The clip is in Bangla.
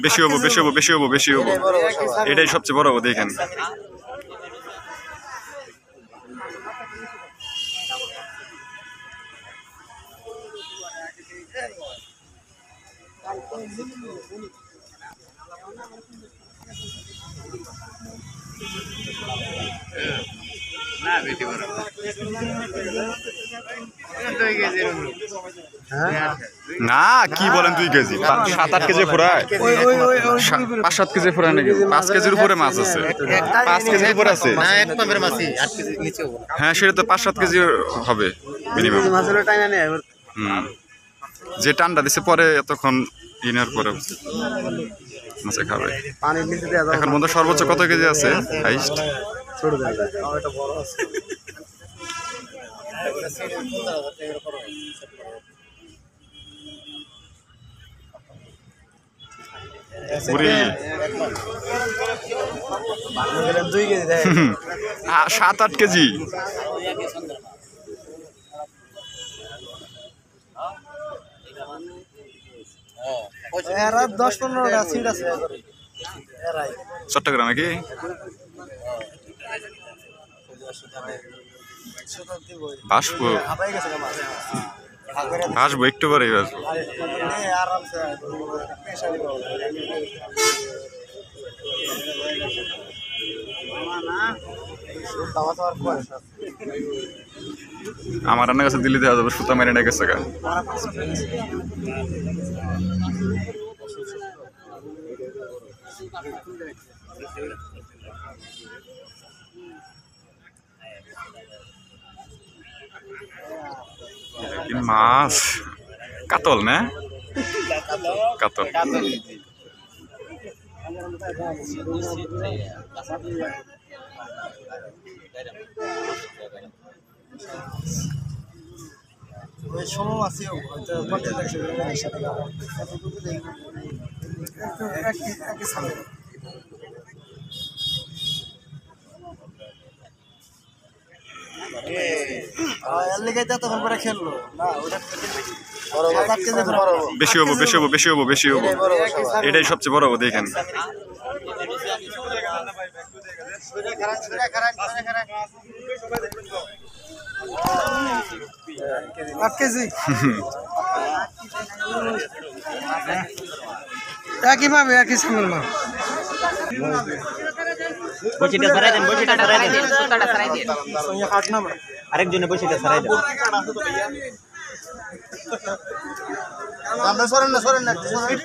বেশি হবো বেশি হবো বেশি হবো বেশি হবো, এটাই সবচেয়ে বড় হবো দেখেন। না কি বলেন 2 কেজি 7-8 কেজি ফুরায়, 5-7 কেজি ফুরায় নাকি? 5 কেজির উপরে মাছ আছে, 5 কেজির উপরে আছে। হ্যাঁ সেটা তো 5-7 কেজি হবে মিনিমাম। যে টানটা দিছে পরে এতক্ষণ ইনার পরে মাছে খাবে। এখন মধ্যে সর্বোচ্চ কত কেজি আছে হাইস্ট? পুরি 7-8 কেজি। চট্টগ্রামে কি আসবো? আসবো একটু পরে আসবো। আমার রান্না কাছে দিল্লি দেওয়া যাবে, সুতা মেরে নিয়ে গেছে গা। মাছ কাতল না? কাতল বেশি হবো বেশি হবো বেশি হবো বেশি হবো, এটাই সবচেয়ে বড় হবো দেখেন। একই পাবে একই সামনে মা বসিটা সরাই দেন, বসিটা সরাই দেন, সুতাটা সরাই দেন, আরেকজনে বসিটা সরাই দেন। আমরা সরেন না